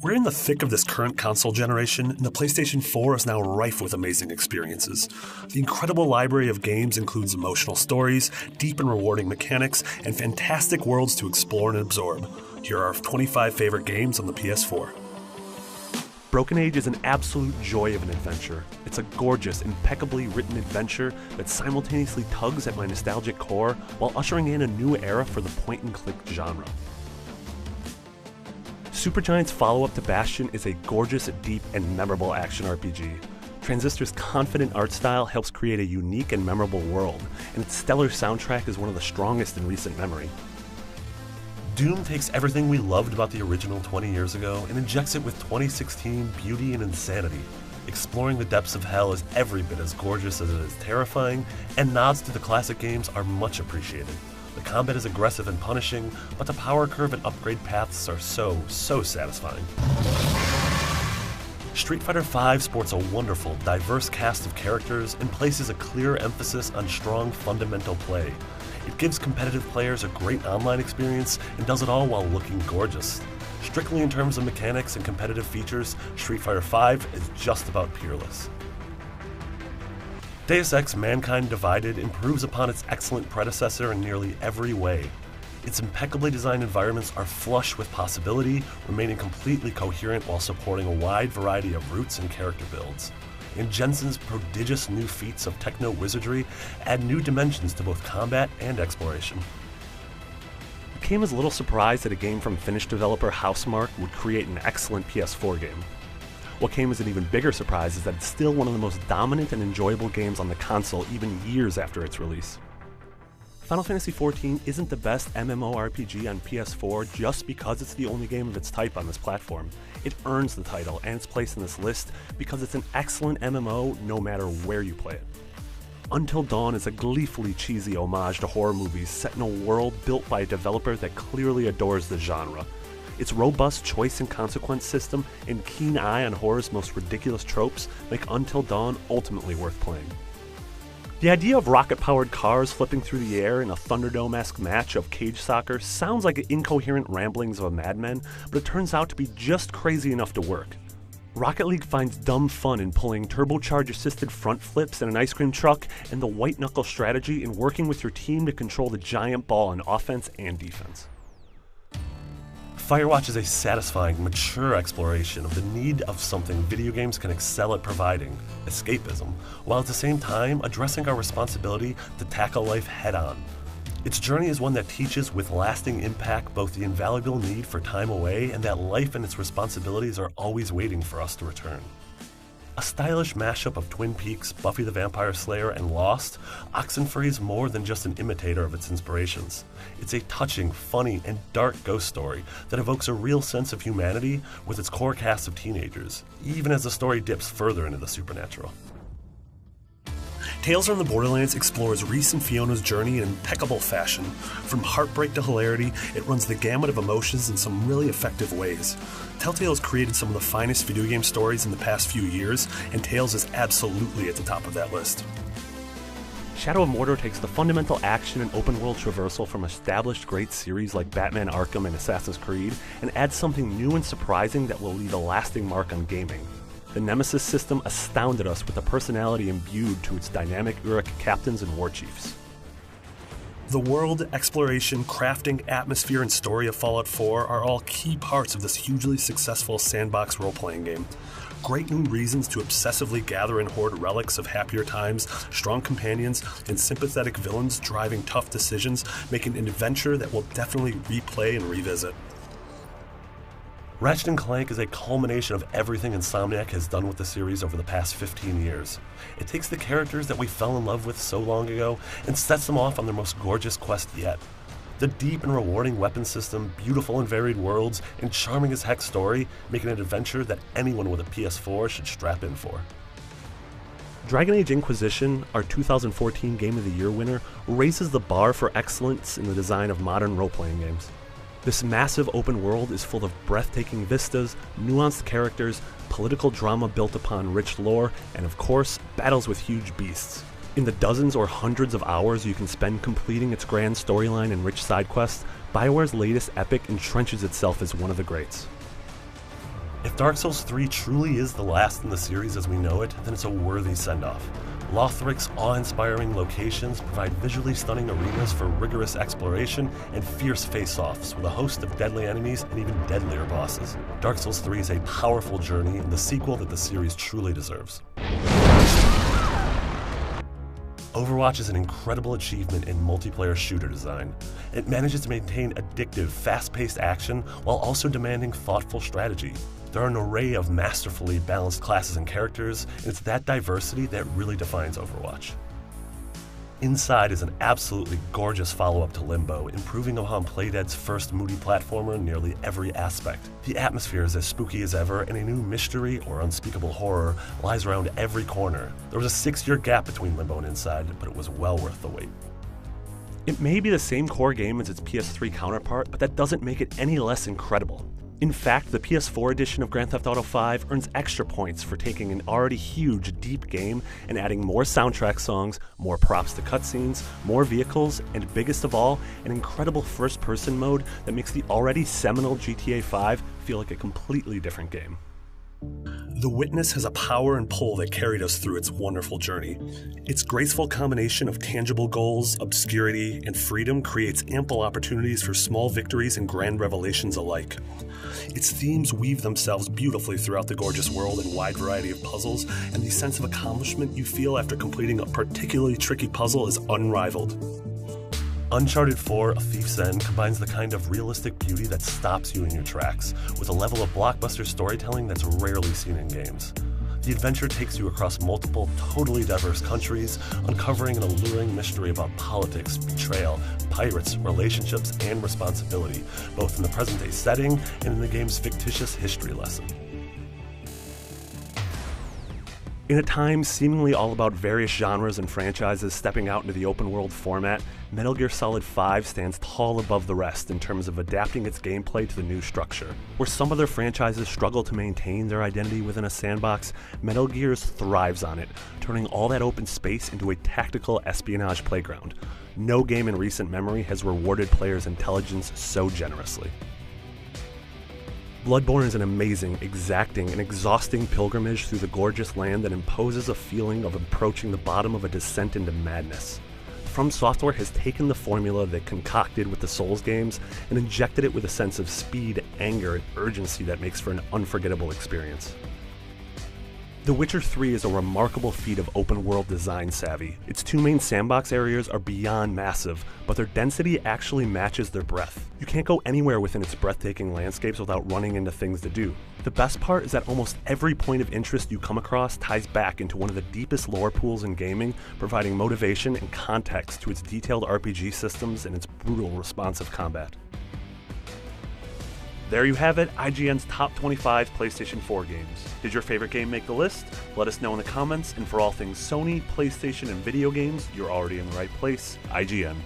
We're in the thick of this current console generation, and the PlayStation 4 is now rife with amazing experiences. The incredible library of games includes emotional stories, deep and rewarding mechanics, and fantastic worlds to explore and absorb. Here are our 25 favorite games on the PS4. Broken Age is an absolute joy of an adventure. It's a gorgeous, impeccably written adventure that simultaneously tugs at my nostalgic core while ushering in a new era for the point-and-click genre. Supergiant's follow-up to Bastion is a gorgeous, deep, and memorable action RPG. Transistor's confident art style helps create a unique and memorable world, and its stellar soundtrack is one of the strongest in recent memory. Doom takes everything we loved about the original 20 years ago and injects it with 2016 beauty and insanity. Exploring the depths of hell is every bit as gorgeous as it is terrifying, and nods to the classic games are much appreciated. The combat is aggressive and punishing, but the power curve and upgrade paths are so satisfying. Street Fighter V sports a wonderful, diverse cast of characters and places a clear emphasis on strong, fundamental play. It gives competitive players a great online experience and does it all while looking gorgeous. Strictly in terms of mechanics and competitive features, Street Fighter V is just about peerless. Deus Ex: Mankind Divided improves upon its excellent predecessor in nearly every way. Its impeccably designed environments are flush with possibility, remaining completely coherent while supporting a wide variety of routes and character builds. And Jensen's prodigious new feats of techno-wizardry add new dimensions to both combat and exploration. I came as a little surprised that a game from Finnish developer Housemarque would create an excellent PS4 game. What came as an even bigger surprise is that it's still one of the most dominant and enjoyable games on the console even years after its release. Final Fantasy XIV isn't the best MMORPG on PS4 just because it's the only game of its type on this platform. It earns the title and its place in this list because it's an excellent MMO no matter where you play it. Until Dawn is a gleefully cheesy homage to horror movies set in a world built by a developer that clearly adores the genre. Its robust choice and consequence system and keen eye on horror's most ridiculous tropes make Until Dawn ultimately worth playing. The idea of rocket-powered cars flipping through the air in a Thunderdome-esque match of cage soccer sounds like incoherent ramblings of a madman, but it turns out to be just crazy enough to work. Rocket League finds dumb fun in pulling turbocharge-assisted front flips in an ice cream truck, and the white-knuckle strategy in working with your team to control the giant ball on offense and defense. Firewatch is a satisfying, mature exploration of the need of something video games can excel at providing, escapism, while at the same time addressing our responsibility to tackle life head-on. Its journey is one that teaches with lasting impact both the invaluable need for time away and that life and its responsibilities are always waiting for us to return. A stylish mashup of Twin Peaks, Buffy the Vampire Slayer, and Lost, Oxenfree is more than just an imitator of its inspirations. It's a touching, funny, and dark ghost story that evokes a real sense of humanity with its core cast of teenagers, even as the story dips further into the supernatural. Tales from the Borderlands explores Rhys and Fiona's journey in impeccable fashion. From heartbreak to hilarity, it runs the gamut of emotions in some really effective ways. Telltale has created some of the finest video game stories in the past few years, and Tales is absolutely at the top of that list. Shadow of Mordor takes the fundamental action and open-world traversal from established great series like Batman Arkham and Assassin's Creed, and adds something new and surprising that will leave a lasting mark on gaming. The Nemesis system astounded us with the personality imbued to its dynamic Uruk captains and war chiefs. The world, exploration, crafting, atmosphere, and story of Fallout 4 are all key parts of this hugely successful sandbox role-playing game. Great new reasons to obsessively gather and hoard relics of happier times, strong companions, and sympathetic villains driving tough decisions, making an adventure that we'll definitely replay and revisit. Ratchet & Clank is a culmination of everything Insomniac has done with the series over the past 15 years. It takes the characters that we fell in love with so long ago and sets them off on their most gorgeous quest yet. The deep and rewarding weapon system, beautiful and varied worlds, and charming as heck story make it an adventure that anyone with a PS4 should strap in for. Dragon Age Inquisition, our 2014 Game of the Year winner, raises the bar for excellence in the design of modern role-playing games. This massive open world is full of breathtaking vistas, nuanced characters, political drama built upon rich lore, and of course, battles with huge beasts. In the dozens or hundreds of hours you can spend completing its grand storyline and rich side quests, BioWare's latest epic entrenches itself as one of the greats. If Dark Souls 3 truly is the last in the series as we know it, then it's a worthy send-off. Lothric's awe-inspiring locations provide visually stunning arenas for rigorous exploration and fierce face-offs with a host of deadly enemies and even deadlier bosses. Dark Souls 3 is a powerful journey and the sequel that the series truly deserves. Overwatch is an incredible achievement in multiplayer shooter design. It manages to maintain addictive, fast-paced action while also demanding thoughtful strategy. There are an array of masterfully balanced classes and characters, and it's that diversity that really defines Overwatch. Inside is an absolutely gorgeous follow-up to Limbo, improving upon Playdead's first moody platformer in nearly every aspect. The atmosphere is as spooky as ever, and a new mystery or unspeakable horror lies around every corner. There was a 6-year gap between Limbo and Inside, but it was well worth the wait. It may be the same core game as its PS3 counterpart, but that doesn't make it any less incredible. In fact, the PS4 edition of Grand Theft Auto V earns extra points for taking an already huge, deep game and adding more soundtrack songs, more props to cutscenes, more vehicles, and biggest of all, an incredible first-person mode that makes the already seminal GTA V feel like a completely different game. The Witness has a power and pull that carried us through its wonderful journey. Its graceful combination of tangible goals, obscurity, and freedom creates ample opportunities for small victories and grand revelations alike. Its themes weave themselves beautifully throughout the gorgeous world and wide variety of puzzles, and the sense of accomplishment you feel after completing a particularly tricky puzzle is unrivaled. Uncharted 4: A Thief's End combines the kind of realistic beauty that stops you in your tracks with a level of blockbuster storytelling that's rarely seen in games. The adventure takes you across multiple, totally diverse countries, uncovering an alluring mystery about politics, betrayal, pirates, relationships, and responsibility, both in the present-day setting and in the game's fictitious history lesson. In a time seemingly all about various genres and franchises stepping out into the open-world format, Metal Gear Solid 5 stands tall above the rest in terms of adapting its gameplay to the new structure. Where some other franchises struggle to maintain their identity within a sandbox, Metal Gear's thrives on it, turning all that open space into a tactical espionage playground. No game in recent memory has rewarded players' intelligence so generously. Bloodborne is an amazing, exacting, and exhausting pilgrimage through the gorgeous land that imposes a feeling of approaching the bottom of a descent into madness. From Software has taken the formula they concocted with the Souls games and injected it with a sense of speed, anger, and urgency that makes for an unforgettable experience. The Witcher 3 is a remarkable feat of open-world design savvy. Its two main sandbox areas are beyond massive, but their density actually matches their breadth. You can't go anywhere within its breathtaking landscapes without running into things to do. The best part is that almost every point of interest you come across ties back into one of the deepest lore pools in gaming, providing motivation and context to its detailed RPG systems and its brutal responsive combat. There you have it, IGN's top 25 PlayStation 4 games. Did your favorite game make the list? Let us know in the comments, and for all things Sony, PlayStation, and video games, you're already in the right place, IGN.